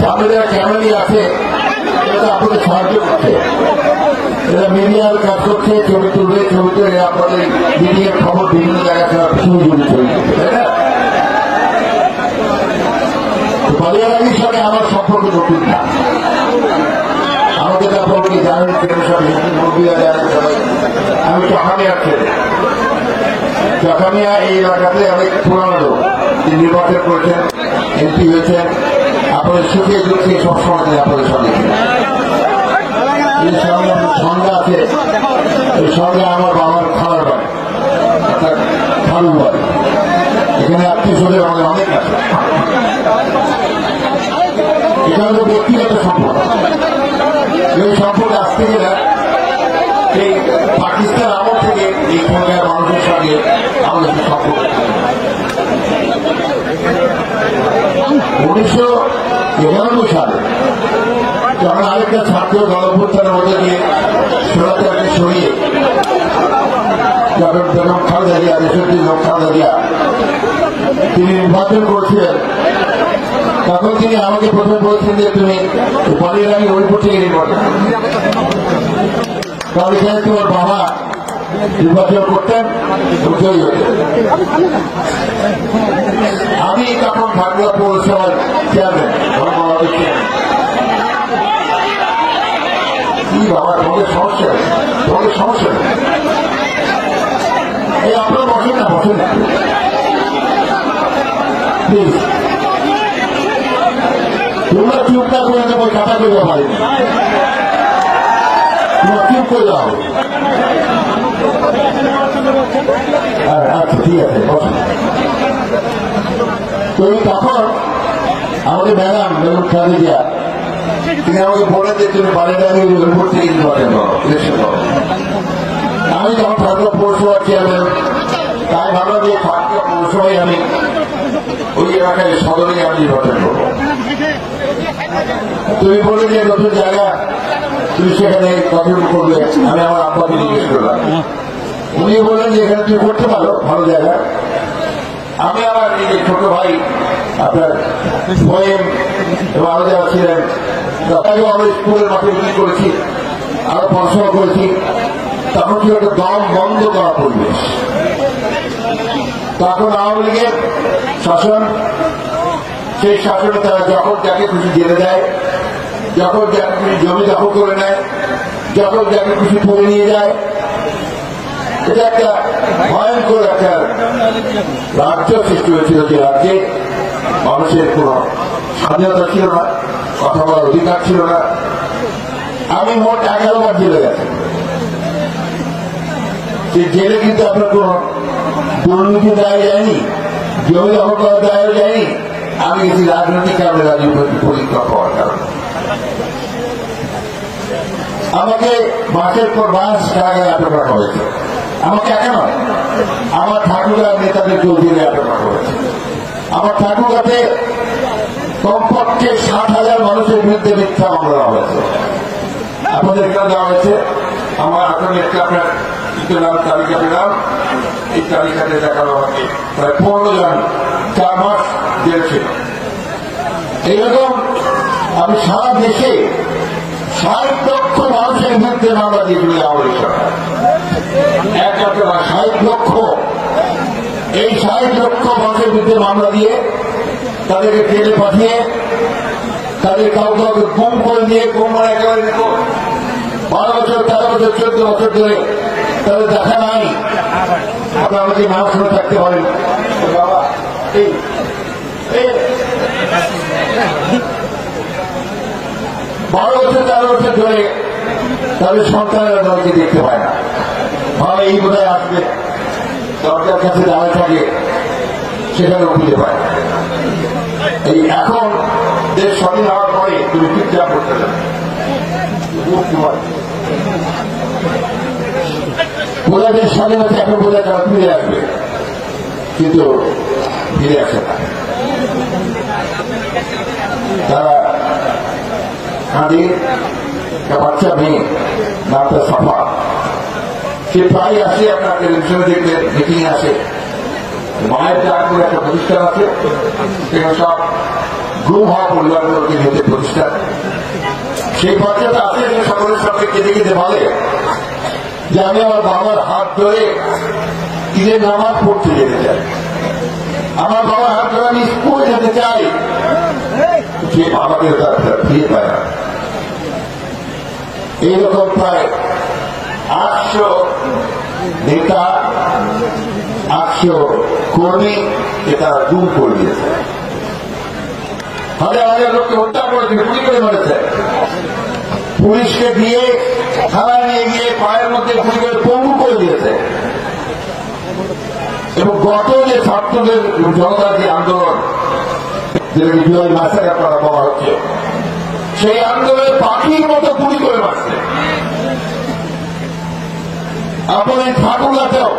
সামনে যারা ক্যামেরাই আছে এটা আপনাদের সাহায্য করছে, এরা মিডিয়ার কাজ করছে, ছবি তুলবে, ছবি তুলে আপনাদের মিডিয়ার খবর বিভিন্ন জায়গায় ছবি জুড়ে ছবি করছে, তাই না? বালিয়ারানির সঙ্গে আমার সম্পর্ক নতুন না, আমাদের আপনাকে জানেন জানেন সবাই। আমি চকামিয়ার ছেলে, চকামিয়া এই এলাকাতে অনেক পুরানো লোক, তিনি নির্বাচন করেছেন, এমপি হয়েছেন, আপনাদের সুখে দুঃখে সবসময় আপনাদের সঙ্গে এই সঙ্গে সঙ্গে আছে, এই সঙ্গে আমার বাবার খালার বাড়ি অর্থাৎ খালু বাড়ি, এখানে আত্মীয় স্বজন আমাদের অনেক আছে। এখানে তো ব্যক্তিগত সম্পর্ক, এই সম্পর্কে আসতে গেলে এই পাকিস্তান আমল থেকে এই সরকার মানুষের সঙ্গে আমাদের সম্পর্ক 1991 সালে যখন আরেকটা ছাত্র গণঅভ্যুত্থানের মধ্যে দিয়ে সরাতে সরিয়ে যখন বেগম খালেদা জিয়া, দেশটি বেগম খালেদা জিয়া তিনি নির্বাচন করেছিলেন, তখন তিনি আমাকে প্রথমে বলেছেন যে তুমি বালিয়ারানি হরিপুর থেকে নির্বাচন, কারণ এখানে তোমার বাবা নির্বাচন করতেন, জয়ী হতেন। আমি তখন ভাগলা পৌরসভার চেয়ারম্যান, কি বাবা তোমাদের সমস্যা, তোমাদের সমস্যা এই আপনারা বসেন না, বসেন না প্লিজ, তোমরা চুপ না করে দেবো, কথা করতে পারি তোমরা চুপ করে দাও। আচ্ছা ঠিক আছে, তো তখন আমাদের ম্যাডাম বেগম খালেদা জিয়া তিনি আমাকে বলেন যে তুমি বালিয়ারানি হরিপুর থেকে নির্বাচন করো, ইলেকশন করো। আমি যখন ঠাকুর পৌরসভার চেয়ারম্যান, তাই ভাবলাম যে ঠাকুর পৌরসভায় আমি ওই এলাকায় সদরে আমি নির্বাচন করবো। তুমি বলে যে নতুন জায়গা তুমি সেখানে গঠন করবে, আমি আমার আব্বাকে জিজ্ঞেস করলাম, উনি বললেন যে এখানে তুমি করতে পারো, ভালো জায়গা। আমি আমার এই যে ছোট ভাই আপনার সোয়েম এবং আরো যারা ছিলেন তাকেও আমরা স্কুলের মাঠে বিক্রি করেছি, আরো পড়াশোনা করেছি, তখন ছিল একটা দম বন্ধ করা পরিবেশ। তখন আওয়ামী লীগের শাসন, সেই শাসনে তারা যখন যাকে খুশি জেলে দেয়, যখন যাকে খুশি জমি দখল করে নেয়, যখন যাকে খুশি তুলে নিয়ে যায়, এটা একটা ভয়ঙ্কর একটা রাজ্য সৃষ্টি হয়েছিল, যে রাজ্যে মানুষের কোন স্বাধীনতা ছিল না, কথা বলার অধিকার ছিল না। আমি মোট 11 বার জেলে গেছি, যে জেলে কিন্তু আপনার কোন দুর্নীতি দেওয়া যায়নি, জমি দখল করা দেওয়া যায়নি, আমি গেছি রাজনৈতিক কারণে, রাজনৈতিক পরীক্ষা পাওয়ার কারণে। আমাকে মাসের পর মাস কারাগারে আটক রাখা হয়েছে, আমাকে একা নয়, আমার ঠাকুরার নেতাদেরকেও জেলে আটক রাখা হয়েছে। আমার ঠাকুরাতে কমপক্ষে 60,000 মানুষের বিরুদ্ধে মিথ্যা মামলা দেওয়া হয়েছে, আপনাদের এখানে দেওয়া হয়েছে। আমার এখন একটা আপনার নাম তালিকা পেলাম, এই তালিকাতে দেখালো আমাকে প্রায় 15 জন 4 মাস জেলে ছিল। এইরকম আমি সারা দেশে 60 লক্ষ মানুষের বিরুদ্ধে মামলা দিয়েছিল আমাদের সরকার, একমাত্র 60 লক্ষ। এই 60 লক্ষ মানুষের বিরুদ্ধে মামলা দিয়ে তাদেরকে জেলে পাঠিয়ে তাদের কাউকে গুম করে দিয়ে, গুম মানে একেবারে 12 বছর 13 বছর 14 বছর ধরে তাদের দেখা নাই। আপনারা আমাকে নাম শুনে থাকতে পারেন, বাবা এই 12 বছর 13 বছর ধরে তাদের সন্তানেরা তাদেরকে দেখতে পায় না, ভালো এই বোধহয় আসবে, দরজার কাছে দাঁড়ায় থাকে, সেখানে খুঁজে পায়। এই এখন দেশ স্বাধীন হওয়ার পরে তুমি চিন্তা করতে চান বোঝাদের স্বাধীনতা, এখন বোঝা তারা ফিরে আসবে, কিন্তু ফিরে আসে না। তারা কাঁদে, একটা বাচ্চা মেয়ে নামটা সাফা, সে প্রায় আসে, আপনার টেলিভিশনে দেখবেন মিটিং আসে, মায়ের ডাক করে একটা প্রতিষ্ঠান আছে, সেখানে সব গুম হওয়া পরিবারগুলোকে নিতে প্রতিষ্ঠান। সেই বাচ্চাটা আছে যে সকলের সঙ্গে কেঁদে কেঁদে বলে যে আমি আমার বাবার হাত ধরে ঈদের নামাজ পড়তে যেতে চাই, আমার বাবার হাত ধরে আমি স্কুলে যেতে চাই, সে বাবাকে তার ফিরে পায় না। এইরকম প্রায় 800 নেতা, 800 কর্মী তারা গুম করে দিয়েছে, হাজার হাজার লোককে হত্যা করেছে, গুলি করে মেরেছে, পুলিশকে দিয়ে থানায় নিয়ে গিয়ে পায়ের মধ্যে গুলি করে পঙ্গু করে দিয়েছে। এবং গত যে ছাত্রদের জনতার যে আন্দোলন, যেটাকে জুলাই মাসাকার করা বলা হচ্ছে, সেই আন্দোলনে পাখির মতো গুলি করে মারছে। আপনার এই ঠাকুরগাতেও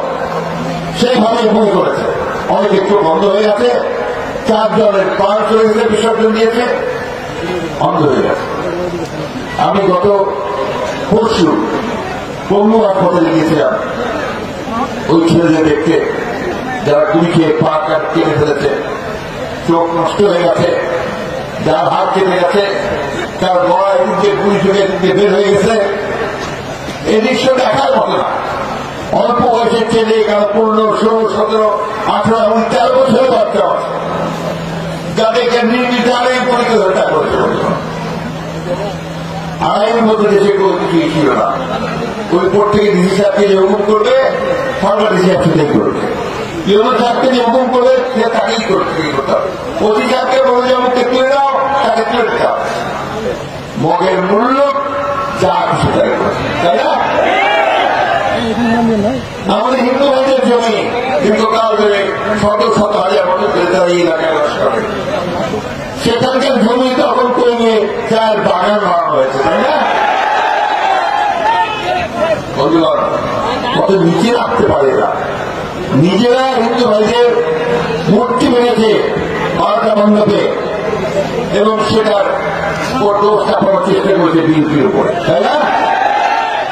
সেইভাবে গুলি করেছে, অনেক একটু বন্ধ হয়ে গেছে, 4 জনের প্রাণ চলে গেছে, বিসর্জন দিয়েছে, বন্ধ হয়ে গেছে। আমি গত পরশু পঙ্গু হাসপাতালে গিয়েছিলাম ওই ছেলেদের দেখতে, যারা গুলি খেয়ে পা কেটে ফেলেছে, চোখ নষ্ট হয়ে গেছে, যার হাত কেটে গেছে, তার গলায় যে গুলি ঢুকে বের হয়ে গেছে। এই দৃশ্য দেখার মতো না। অল্প বয়সের ছেলে 15, 16, 17, 18 এবং 13 বছরের বাচ্চা যাদেরকে নির্বিচারে গুলিকে হত্যা করেছে। আইনের মধ্যে দেশে কোনো কিছুই ছিল না। ওই কোর্ট থেকে ডিসি সাহেবকে যে হুকুম করবে, সরকার ডিসি সাহেব সেটাই করবে। ইউনো সাহেবকে যে হুকুম করবে, সে তাকেই করতে হবে। ওসি সাহেবকে বলে যে আমাকে তুলে দাও, তাকে তুলে দিতে হবে। মগের মূল্য যা কিছু তাই করে, তাই না? আমাদের হিন্দু ভাইদের জমি দীর্ঘকাল ধরে শত শত হাজার বছর ধরে তারা এই এলাকায় বাস করে, সেখানকার জমি তখন করে নিয়ে চায়ের বাগান বানানো হয়েছে, তাই না? কত নিচে রাখতে পারে না, নিজেরা হিন্দু ভাইদের মূর্তি ভেঙেছে 12টা মণ্ডপে, এবং সেটার দোষ চাপানোর চেষ্টা করেছে বিএনপির উপরে, তাই না?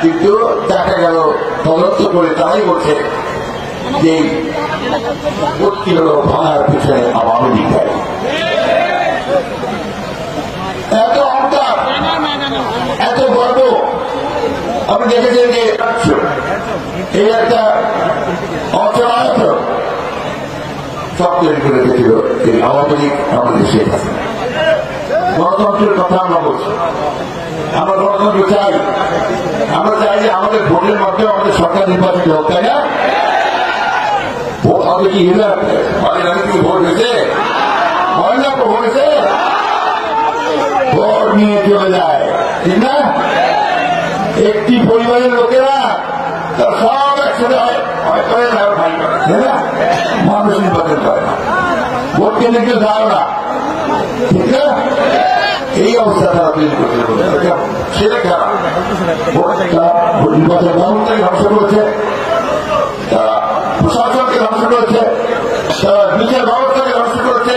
কিন্তু দেখা গেল তদন্ত করে তারাই বলছে যে মূর্তি হল ভাঙার পিছনে আওয়ামী লীগ দায়ী। এত অহংকার, এত গর্ব আপনি দেখেছেন যে এই একটা অচলায়ত সব তৈরি করে দিয়েছিল এই আওয়ামী লীগ আমাদের শেখ হাসিনা। গণতন্ত্রের কথা আমরা বলছি, আমরা গণতন্ত্র চাই, আমরা চাই যে আমাদের ভোটের মাধ্যমে আমাদের সরকার নির্বাচিত হোক, তাই না? ভোট কি ভোট হয়েছে, ভোট হয়েছে, ভোট নিয়ে চলে যায়, ঠিক না? একটি পরিবারের লোকেরা তার সব একসাথে হয় করে না, ভাই করে, তাই না? মানুষ নির্বাচন করে না, ভোট কেন্দ্রে কেউ যায় না, ঠিক না? এই অবস্থা তারা তৈরি করতে সেটা খারাপ। নির্বাচন ব্যবস্থাকে ধ্বংস করেছে, তারা প্রশাসনকে ধ্বংস করেছে, তারা বিচার ব্যবস্থাকে ধ্বংস করেছে,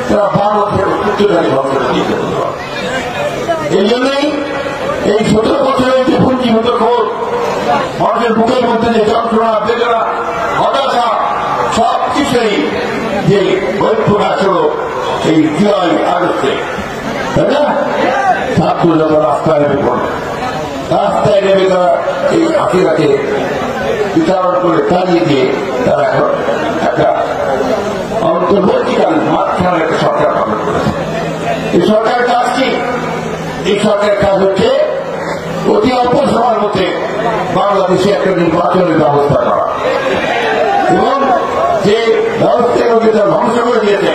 তারা ভারতের উত্তরটাকে ধ্বংস করেছে। এই জন্যই এই 17 বছরের যে পুঞ্জীভূত খোঁজ, মানুষের বুকের মধ্যে যে যন্ত্রণা, বেদনা, হতাশা, সব কিছুই যে ঐক্য আসল এই জুলাই আগস্টে, তাই না? ছাত্র যত রাস্তায় নেমে পড়ে, রাস্তায় নেমে তারা এই আকিরাকে বিচারণ করে তাড়িয়ে দিয়ে তারা এখন একটা অন্তর্বর্তীকালীন মাঝখানে একটা সরকার গঠন করেছে। এই সরকারের কাজ কি? এই সরকারের কাজ হচ্ছে অতি অল্প সময়ের মধ্যে বাংলাদেশে একটা নির্বাচনের ব্যবস্থা করা, এবং যে ব্যবস্থাগুলোকে তারা ধ্বংস করে দিয়েছে,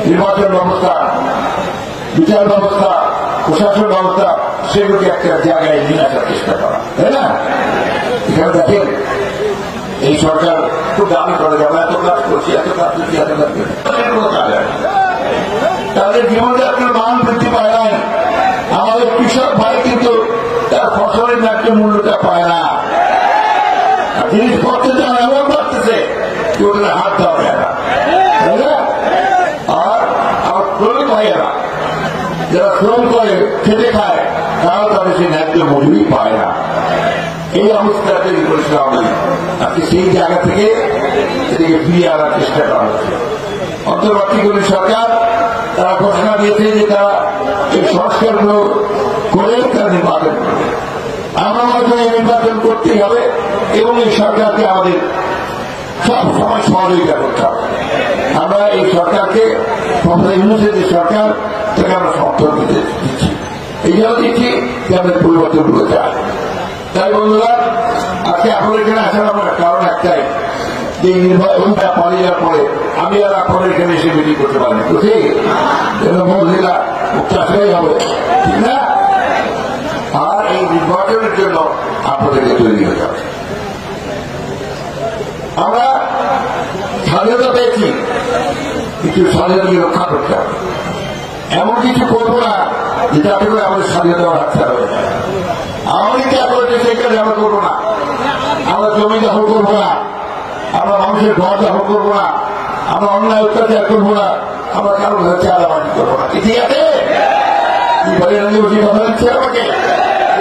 নির্বাচন ব্যবস্থা, বিচার ব্যবস্থা, প্রশাসন ব্যবস্থা, সেগুলোকে একটা জায়গায় নিয়ে আসার চেষ্টা করা, তাই না? এখানে দেখেন এই সরকার খুব দাবি করে যাবে, এত কাজ করছি, এত কাজ করছি, এত কাজ করছি, কোনো কাজ হয় না। তাদের জীবনযাত্রার মান বৃদ্ধি পায় নাই। আমাদের কৃষক ভাই কিন্তু তার ফসলের ন্যায্য মূল্যটা পায় না, জিনিসপত্রের দাম এমন বাড়তেছে কেউ হাত দেওয়া যায় না, তাই না? আর আমার শ্রমিক ভাইয়েরা যারা শ্রম করে খেতে খায়, তারাও তাদের সেই ন্যায্য মজুরি পায় না। এই অবস্থা তৈরি করেছিল আমি, আজকে সেই জায়গা থেকে এদিকে ফিরিয়ে আনার চেষ্টা করা হচ্ছে। অন্তর্বর্তীকালীন সরকার তারা ঘোষণা দিয়েছে যে তারা এই সংস্কারগুলো করে তারা নির্বাচন করবে। আমরা মনে করি নির্বাচন করতেই হবে এবং এই সরকারকে আমাদের সব সময় সহযোগিতা করতে হবে। আমরা এই সরকারকে প্রফেসর ইউনূসের যে সরকার তাকে আমরা সমর্থন দিচ্ছি, এই জন্য দিচ্ছি যে আমাদের পরিবর্তনগুলো চাই। তাই বন্ধুরা, আজকে আপনাদের এখানে আসার আমার কারণ একটাই, যে নির্বাচনটা পালিয়ে যাওয়ার পরে আমি আর আপনাদের এখানে এসে মিটিং করতে পারিনি, তো ঠিক মহিলা চাষাই হবে, ঠিক না? আর এই নির্বাচনের জন্য আপনাদেরকে তৈরি হতে হবে। আমরা স্বাধীনতা পেয়েছি, কিছু স্বাধীনতাকে রক্ষা করতে হবে। এমন কিছু করবো না যেটাতে করে আমাদের স্বাধীনতা হাতছাড়া হয়ে যায়। আওয়ামী লীগ করেছে সেই কাজে আমরা করবো না। আমরা জমি দখল করবো না, আমরা মানুষের ঘর দখল করবো না, আমরা অন্যায় অত্যাচার করবো না, আমরা কারোর ঘরে চাঁদাবাজি করবো না। ঠিক আছে? কি বলে বসে কথা দিচ্ছে আমাকে?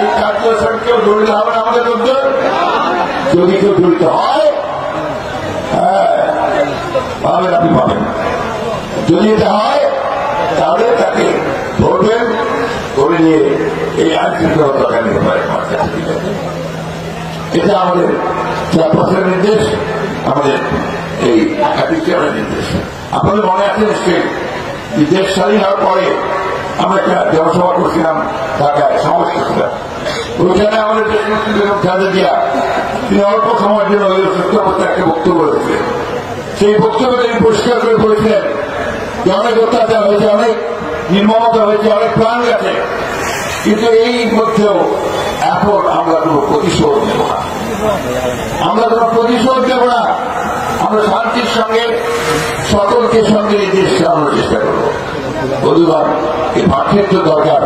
এই কাজগুলোর সঙ্গে কেউ জড়িত হবে না আমাদের লোকজন। যদি কেউ জড়িত হয়, পাবেন, আপনি পাবেন। যদি এটা হয় তাহলে তাকে ধরবেন, ধরে নিয়ে এই আইন শৃঙ্খলা দরকার নিতে পারে। এটা আমাদের চেয়ারপারসনের নির্দেশ, আমাদের এই চেয়ারের নির্দেশ। আপনাদের মনে আছে নিশ্চয়ই যে দেশ স্বাধীন হওয়ার পরে আমরা একটা জনসভা করছিলাম ঢাকায়, সমাবেশ করছিলাম। ওইখানে আমাদের দেশমন্ত্রী বেগম খালেদা জিয়া তিনি অল্প সময়ের জন্য সুস্থ অবস্থায় একটা বক্তব্য রেখেছিলেন। সেই বক্তব্যে তিনি পরিষ্কার করে বলেছিলেন যে অনেক অত্যাচার হয়েছে, অনেক নির্মমতা হয়েছে, অনেক প্রাণ গেছে, কিন্তু এই মধ্যেও এখন আমরা কোন প্রতিশোধ নেব না, আমরা কোন প্রতিশোধ নেব না। আমরা শান্তির সঙ্গে সকলকে সঙ্গে এই দেশ চালানোর চেষ্টা করবো। বন্ধুগণ, এই ভাতৃত্ব দরকার,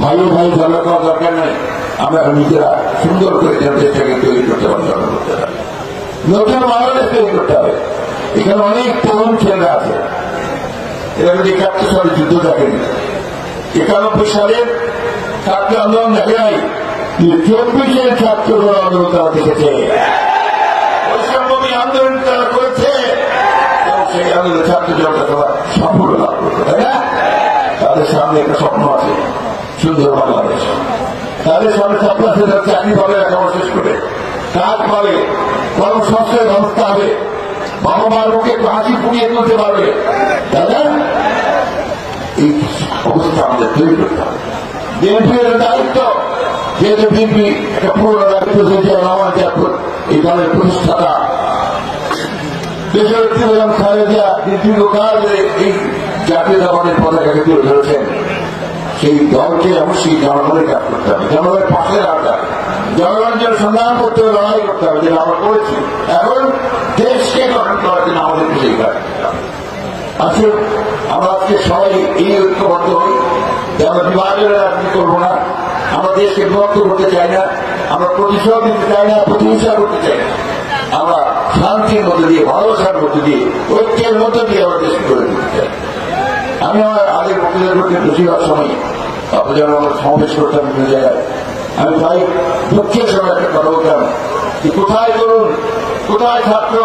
ভাই ভাই ঝগড়া করার দরকার নেই। আমরা নিজেরা সুন্দর করে যেন দেশটাকে তৈরি করতে পারি, ঝগড়া করতে পারি, নতুন বাংলাদেশ তৈরি করতে হবে। এখানে অনেক তরুণ ছেলেরা আছে, এরা যদি 71 সালে যুদ্ধ দেখেনি, 91 সালের ছাত্র আন্দোলন দেখে নাই, 24-এর ছাত্র আন্দোলন তারা দেখেছে, বৈষম্যী আন্দোলন তারা করেছে এবং সেই আন্দোলনের ছাত্র জনতা তারা সাফল্য লাভ করবে, তাই না? তাদের সামনে একটা স্বপ্ন আছে, সুন্দর বাংলাদেশ। তাদের সামনে স্বপ্ন আছে, তারা চাকরি পাবে, লেখাপড়া শেষ করে কাজ পাবে, কর্মসংস্থানের ব্যবস্থা হবে, বাবা মার মুখে একটু হাসি ফুটিয়ে তুলতে পারবে, তাই না? এই অবস্থা আমাদের তৈরি করতে হবে। বিএনপির দায়িত্ব, যেহেতু বিএনপি একটা পুরোনো দায়িত্ব দিয়েছে, আমার এই দলের প্রতিষ্ঠাতা দেশের বেগম খালেদা জিয়া দীর্ঘকাল এই জাতীয়তাবাদের পতাকাকে তুলে ধরেছেন। সেই দলকে অবশ্যই জনগণের কাজ করতে হবে, জনগণের পাশে দাঁড়াতে হবে, জনগণের জন্য সংগ্রাম করতে হবে, লড়াই করতে হবে, যেটা আমরা করেছি। এখন দেশকে গঠন করার জন্য আমাদেরকে সেই কাজ করতে হবে। আসলে আমরা আজকে সবাই এই ঐক্যবদ্ধ হই যে আমরা বিভাজনের রাজনীতি করবো না, আমরা দেশকে বিভক্ত করতে চাই না, আমরা প্রতিশোধ দিতে চাই না, প্রতিহিংসা করতে চাই না। আমরা শান্তির মধ্যে দিয়ে, ভালোবাসার মধ্যে দিয়ে, ঐক্যের মধ্যে দিয়ে আমরা দেশকে করে দিতে চাই। আমি আমার আগের বক্তৃতা করতে বেশিরভাগ সময় আপনি যেন আমরা সমাবেশ করতাম বিভিন্ন জায়গায়, আমি ভাই দুঃখের সময় একটা কথা বলতাম যে কোথায় করুন, কোথায় ছাত্র,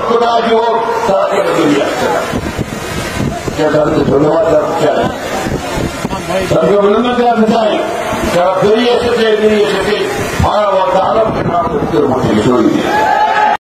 কোথায় যুবক, তারা কেন বেরিয়ে আসছে না। তাদেরকে ধন্যবাদ জানাতে চাই, তাদেরকে অভিনন্দন জানাতে চাই, যারা বেরিয়ে এসেছে মানবতা আলোকের মধ্যে সরিয়ে দিয়েছে।